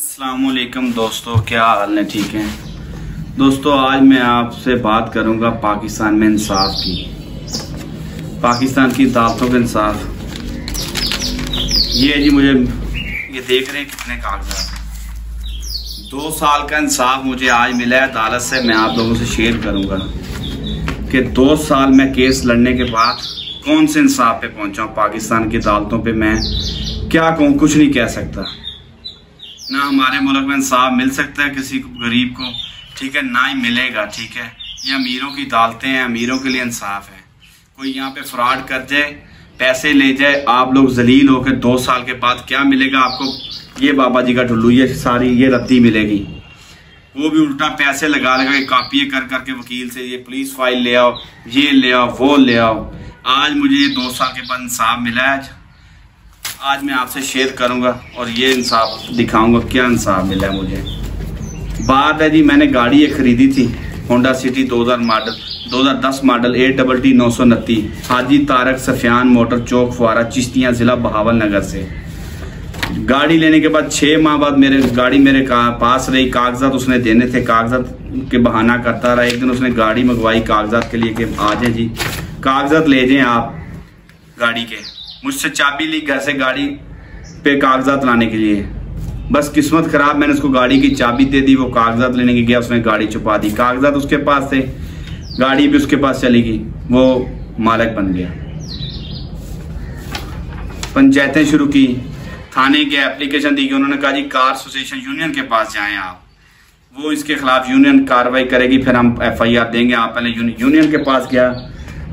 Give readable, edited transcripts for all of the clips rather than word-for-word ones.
अस्सलाम वालेकुम दोस्तों, क्या हाल है? ठीक है दोस्तों, आज मैं आपसे बात करूंगा पाकिस्तान में इंसाफ की, पाकिस्तान की अदालतों के इंसाफ। ये जी मुझे ये देख रहे हैं कितने कागजात, 2 साल का इंसाफ मुझे आज मिला है अदालत से। मैं आप लोगों से शेयर करूंगा कि 2 साल में केस लड़ने के बाद कौन से इंसाफ पे पहुंचा हूं। पाकिस्तान की अदालतों पे मैं क्या कहूँ, कुछ नहीं कह सकता। ना हमारे मुल्क में इंसाफ मिल सकता है किसी गरीब को, ठीक है, ना ही मिलेगा, ठीक है। ये अमीरों की अदालतें हैं, अमीरों के लिए इंसाफ है। कोई यहाँ पे फ्रॉड कर जाए, पैसे ले जाए, आप लोग जलील होकर 2 साल के बाद क्या मिलेगा आपको? ये बाबा जी का ठुल्लू, ये सारी ये रद्दी मिलेगी। वो भी उल्टा पैसे लगा लगा के कापियाँ कर करके वकील से ये पुलिस फाइल ले आओ, ये ले आओ, वो ले आओ। आज मुझे 2 साल के बाद इंसाफ मिला है। आज मैं आपसे शेयर करूंगा और ये इंसाफ दिखाऊंगा क्या इंसाफ मिला है मुझे। बात है जी, मैंने गाड़ी एक खरीदी थी, होंडा सिटी 2010 मॉडल 8TT 929, हाजी तारक सफियान मोटर चौक फुआरा चिश्तियाँ ज़िला बहावल नगर से। गाड़ी लेने के बाद 6 माह बाद गाड़ी मेरे पास रही। कागजात उसने देने थे, कागजात के बहाना करता रहा। एक दिन उसने गाड़ी मंगवाई कागजात के लिए कि आ जाए जी, कागजात ले जाएं आप गाड़ी के। मुझसे चाबी ली घर से गाड़ी पे कागजात लाने के लिए। बस किस्मत खराब, मैंने उसको गाड़ी की चाबी दे दी, वो कागजात लेने के गया, उसने गाड़ी छुपा दी। कागजात उसके पास थे, गाड़ी भी उसके पास चली गई, वो मालिक बन गया। पंचायतें शुरू की, थाने के एप्लीकेशन दी कि उन्होंने कहा जी कार एसोसिएशन यूनियन के पास जाएं आप, वो इसके खिलाफ यूनियन कार्रवाई करेगी, फिर हम FIR देंगे। आप पहले यूनियन के पास गया,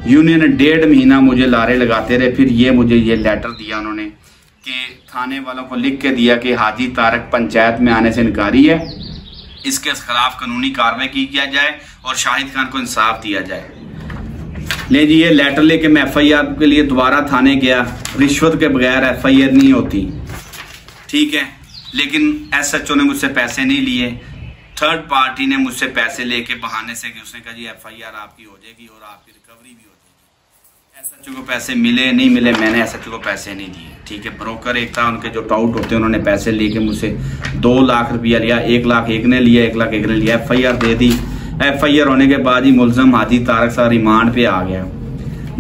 यूनियन ने 1.5 महीना मुझे लारे लगाते रहे। फिर ये मुझे ये लेटर दिया उन्होंने कि थाने वालों को लिख के दिया कि हाजी तारक पंचायत में आने से इनकारी है, इसके खिलाफ कानूनी कार्रवाई की जाए और शाहिद खान को इंसाफ दिया जाए। ले जी, ये लेटर लेके मैं FIR के लिए दोबारा थाने गया। रिश्वत के बगैर FIR नहीं होती, ठीक है, लेकिन SHO ने मुझसे पैसे नहीं लिए। थर्ड पार्टी ने मुझसे पैसे लेके बहाने से कि उसने कहा जी FIR आपकी हो जाएगी और आपकी रिकवरी भी हो जाएगी। SHO को पैसे मिले नहीं मिले, मैंने SHO को पैसे नहीं दिए, ठीक है। ब्रोकर एक था, उनके जो टाउट होते हैं, उन्होंने पैसे लेके मुझसे 2 लाख रुपया लिया। 1 लाख एक ने लिया, 1 लाख एक ने लिया। FIR दे दी। FIR होने के बाद ही मुलजम हाजी तारक साहब रिमांड पे आ गया।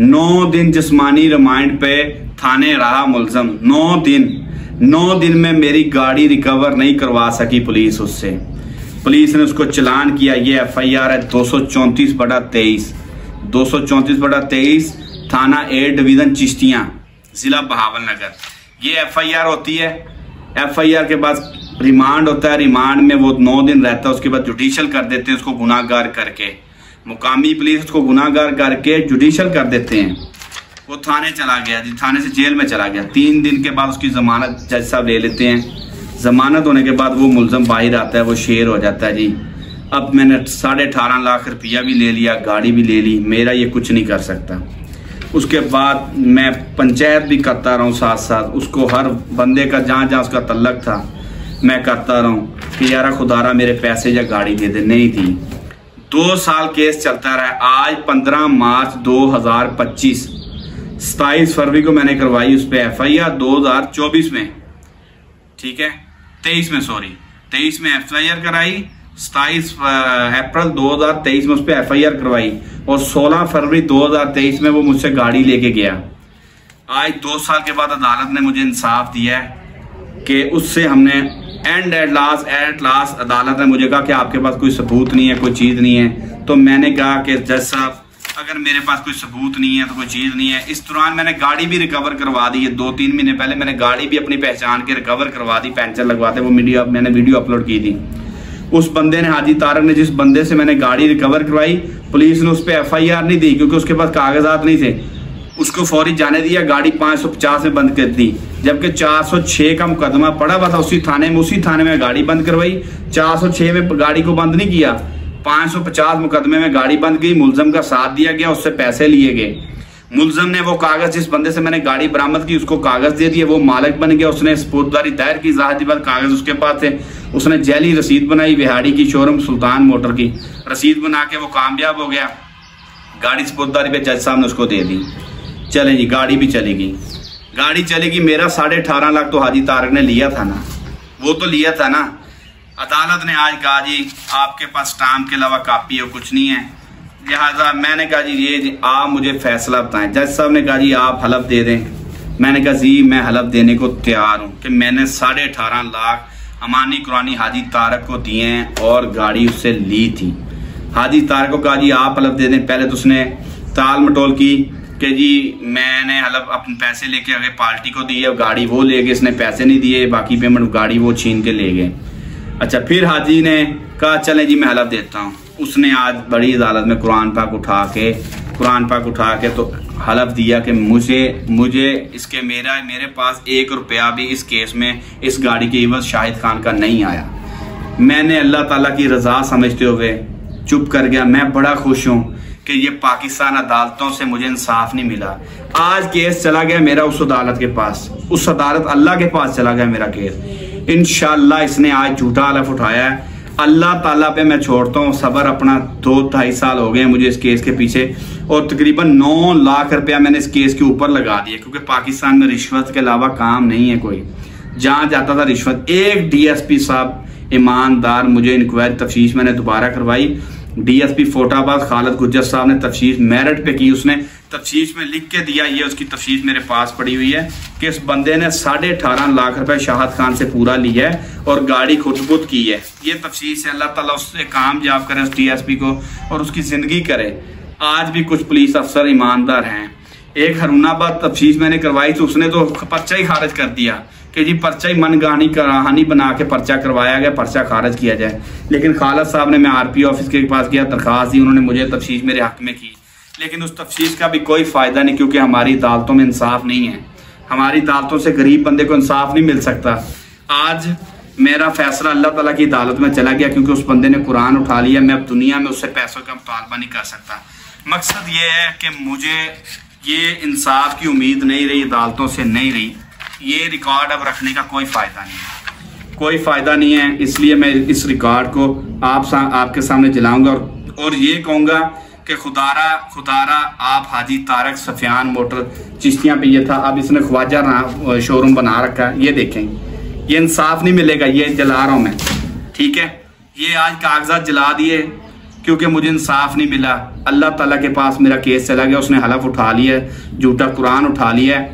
9 दिन जिस्मानी रिमांड पे थाने रहा मुलजम। 9 दिन में मेरी गाड़ी रिकवर नहीं करवा सकी पुलिस उससे। पुलिस ने उसको चलान किया। ये FIR है 234/23, 234/23, थाना A डिवीजन चिश्तियाँ, जिला बहावल नगर। ये FIR होती है। FIR के बाद रिमांड होता है। रिमांड में वो 9 दिन रहता है, उसके बाद जुडिशल कर देते हैं उसको गुनाहगार करके। मुकामी पुलिस उसको गुनाहगार करके जुडिशल कर देते हैं। वो थाने चला गया जी, थाने से जेल में चला गया। 3 दिन के बाद उसकी जमानत जज साहब ले लेते हैं। जमानत होने के बाद वो मुलजम बाहर आता है, वो शेर हो जाता है जी। अब मैंने 18.5 लाख रुपया भी ले लिया, गाड़ी भी ले ली, मेरा ये कुछ नहीं कर सकता। उसके बाद मैं पंचायत भी करता रहा हूँ साथ साथ, उसको हर बंदे का जहाँ जहाँ उसका तल्लक था मैं करता रहा हूँ कि यार खुदारा मेरे पैसे या गाड़ी दे दे। नहीं दी। 2 साल केस चलता रहा। आज 15 मार्च 2025, 27 फरवरी को मैंने करवाई उस पर FIR 2024 में, ठीक है, 23 में FIR कराई। 27 अप्रैल 2023 में उस पर FIR करवाई और 16 फरवरी 2023 में वो मुझसे गाड़ी लेके गया। आज 2 साल के बाद अदालत ने मुझे इंसाफ दिया है कि उससे हमने एट लास्ट अदालत ने मुझे कहा कि आपके पास कोई सबूत नहीं है, कोई चीज़ नहीं है। तो मैंने कहा कि जज साहब, अगर मेरे पास कोई सबूत नहीं है तो कोई चीज़ नहीं है। इस दौरान मैंने गाड़ी भी रिकवर करवा दी है। 2-3 महीने पहले मैंने गाड़ी भी अपनी पहचान के रिकवर करवा दी, पंचर लगवाते। वो मैंने वीडियो अपलोड की थी। उस बंदे ने, हाजी तारक ने, जिस बंदे से मैंने गाड़ी रिकवर करवाई, पुलिस ने उस पर FIR नहीं दी क्योंकि उसके पास कागजात नहीं थे। उसको फौरी जाने दिया, गाड़ी 550 में बंद कर दी, जबकि 406 का मुकदमा पड़ा हुआ था उसी थाने में गाड़ी बंद करवाई। 406 में गाड़ी को बंद नहीं किया, 550 मुकदमे में गाड़ी बंद की। मुलजम का साथ दिया गया, उससे पैसे लिए गए। मुलजम ने वो कागज, जिस बंदे से मैंने गाड़ी बरामद की, उसको कागज दे दिए, वो मालिक बन गया। उसने स्पुर्ददारी दायर की, ज़ाहिर बात कागज उसके पास थे। उसने जैली रसीद बनाई विहाड़ी की, शोरूम सुल्तान मोटर की रसीद बना के वो कामयाब हो गया। गाड़ी स्पुर्ददारी पे जज साहब ने उसको दे दी। चले जी, गाड़ी भी चलेगी। मेरा 18.5 लाख तो हाजी तारक ने लिया था ना, वो तो लिया था ना। अदालत ने आज कहा जी आपके पास स्टाम्प के अलावा कापी और कुछ नहीं है, लिहाजा मैंने कहा जी ये आप मुझे फैसला बताएं। जज साहब ने कहा जी आप हलफ दे दें। मैंने कहा जी मैं हलफ देने को तैयार हूँ कि मैंने 18.5 लाख अमानी कुरानी हाजी तारक को दिए हैं और गाड़ी उससे ली थी। हाजी तारक को कहा जी आप हलफ दे दें। पहले तो उसने ताल मटोल की कि जी मैंने हलफ अपने पैसे लेके आगे पार्टी को दी है, गाड़ी वो ले गए, इसने पैसे नहीं दिए, बाकी पेमेंट गाड़ी वो छीन के ले गए। अच्छा, फिर हाजी ने कहा चले जी मैं हलफ देता हूँ। उसने आज बड़ी अदालत में कुरान पाक उठा के तो हलफ दिया कि मुझे इसके मेरे पास 1 रुपया भी इस केस में इस गाड़ी के इवज शाहिद खान का नहीं आया। मैंने अल्लाह ताला की रजा समझते हुए चुप कर गया। मैं बड़ा खुश हूँ कि ये पाकिस्तान अदालतों से मुझे इंसाफ नहीं मिला। आज केस चला गया मेरा उस अदालत के पास, उस अदालत अल्लाह के पास चला गया मेरा केस। इंशाअल्लाह इसने आज झूठा हलफ उठाया है। अल्लाह ताला पे मैं छोड़ता हूँ सबर अपना। 2-2.5 साल हो गए मुझे इस केस के पीछे और तकरीबन 9 लाख रुपया मैंने इस केस के ऊपर लगा दिया, क्योंकि पाकिस्तान में रिश्वत के अलावा काम नहीं है कोई। जहाँ जाता था रिश्वत। एक DSP साहब ईमानदार, मुझे इंक्वायरी तफ्तीश मैंने दोबारा करवाई, DSP फोटाबाद खालिद गुज्जर साहब ने तफ्तीश मेरिट पे की। उसने तफ्तीश में लिख के दिया, ये उसकी तफ्तीश मेरे पास पड़ी हुई है कि इस बंदे ने 18.5 लाख रुपए शाहिद खान से पूरा लिया है और गाड़ी खुद की है। ये तफ्तीश है। अल्लाह ताला उससे कामयाब करे उस DSP को और उसकी जिंदगी करे। आज भी कुछ पुलिस अफसर ईमानदार हैं। एक हरुणाबाद तफ्तीश मैंने करवाई तो उसने तो पर्चा ही खारिज कर दिया कि जी पर्चा ही मनगानी कहानी बना के पर्चा करवाया गया, पर्चा खारिज किया जाए। लेकिन खालिद साहब ने, मैं RP ऑफिस के पास गया, दरखास्त दी, उन्होंने मुझे तफ्तीश मेरे हक में की, लेकिन उस तफ्तीश का भी कोई फायदा नहीं, क्योंकि हमारी अदालतों में इंसाफ नहीं है। हमारी अदालतों से गरीब बंदे को इंसाफ नहीं मिल सकता। आज मेरा फैसला अल्लाह ताला की अदालत में चला गया, क्योंकि उस बंदे ने कुरान उठा लिया। मैं अब दुनिया में उससे पैसों का मुतालबा नहीं कर सकता। मकसद ये है कि मुझे ये इंसाफ की उम्मीद नहीं रही, अदालतों से नहीं रही। ये रिकॉर्ड अब रखने का कोई फायदा नहीं है, कोई फायदा नहीं है। इसलिए मैं इस रिकॉर्ड को आपके सामने जलाऊंगा और ये कहूंगा कि खुदारा आप हाजी तारक सफियान मोटर चिश्तियां पे ये था, अब इसने ख्वाजा शोरूम बना रखा है। ये देखें, ये इंसाफ नहीं मिलेगा। ये जला रहा हूं मैं, ठीक है। ये आज कागजात जला दिए क्योंकि मुझे इंसाफ नहीं मिला। अल्लाह ताला के पास मेरा केस चला गया, उसने हलफ उठा लिया, झूठा कुरान उठा लिया।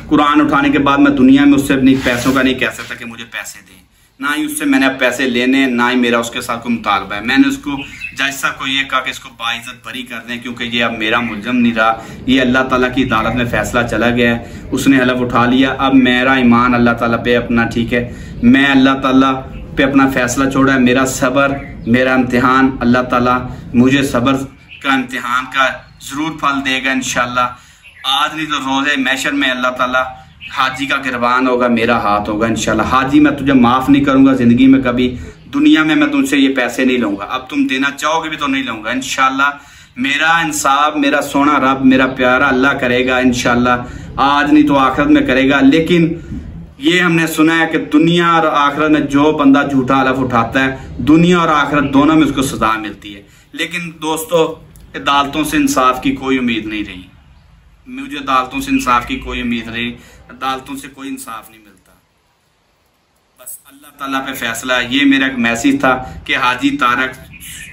कुरान उठाने के बाद मैं दुनिया में उससे अपनी पैसों का नहीं कह सकता कि मुझे पैसे दे, ना ही उससे मैंने अब पैसे लेने, ना ही मेरा उसके साथ कोई मुतालबा है। मैंने उसको जज साहब को ये कहा कि इसको बाइज्जत बरी कर दें, क्योंकि ये अब मेरा मुलजम नहीं रहा। ये अल्लाह ताला की अदालत में फैसला चला गया है, उसने हलफ उठा लिया। अब मेरा ईमान अल्लाह ताला पे अपना, ठीक है, मैं अल्लाह ताला पे अपना फैसला छोड़ा है। मेरा सबर, मेरा इम्तिहान, अल्लाह ताला मुझे सबर का इम्तिहान का जरूर फल देगा इंशाल्लाह। आज नहीं तो रोज़े महशर में अल्लाह ताला हाजी का गिरबान होगा, मेरा हाथ होगा इंशाल्लाह। हाजी मैं तुझे माफ नहीं करूंगा जिंदगी में कभी, दुनिया में मैं तुमसे ये पैसे नहीं लूंगा। अब तुम देना चाहोगे भी तो नहीं लूंगा इंशाल्लाह। मेरा इंसाफ, मेरा सोना रब, मेरा प्यारा अल्लाह करेगा इंशाल्लाह। आज नहीं तो आखिरत में करेगा। लेकिन ये हमने सुना है कि दुनिया और आखिरत में जो बंदा झूठा हलफ उठाता है, दुनिया और आखिरत दोनों में उसको सजा मिलती है। लेकिन दोस्तों, अदालतों से इंसाफ की कोई उम्मीद नहीं रही। मुझे अदालतों से इंसाफ की कोई उम्मीद रही, अदालतों से कोई इंसाफ नहीं मिलता। बस अल्लाह ताला पे फैसला है। ये मेरा एक मैसेज था कि हाजी तारक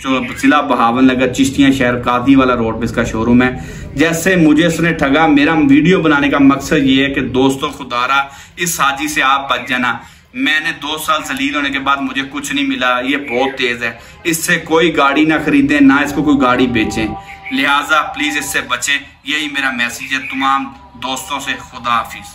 जो जिला बहावन नगर चिश्तियां शहर कादी वाला रोड पे इसका शोरूम है। जैसे मुझे इसने ठगा, मेरा वीडियो बनाने का मकसद ये है कि दोस्तों खुदारा इस हाजी से आप बच जाना। मैंने 2 साल जलील होने के बाद मुझे कुछ नहीं मिला। ये बहुत तेज है, इससे कोई गाड़ी ना खरीदें, ना इसको कोई गाड़ी बेचें। लिहाजा प्लीज इससे बचें। यही मेरा मैसेज है तमाम दोस्तों से। खुदा हाफिज।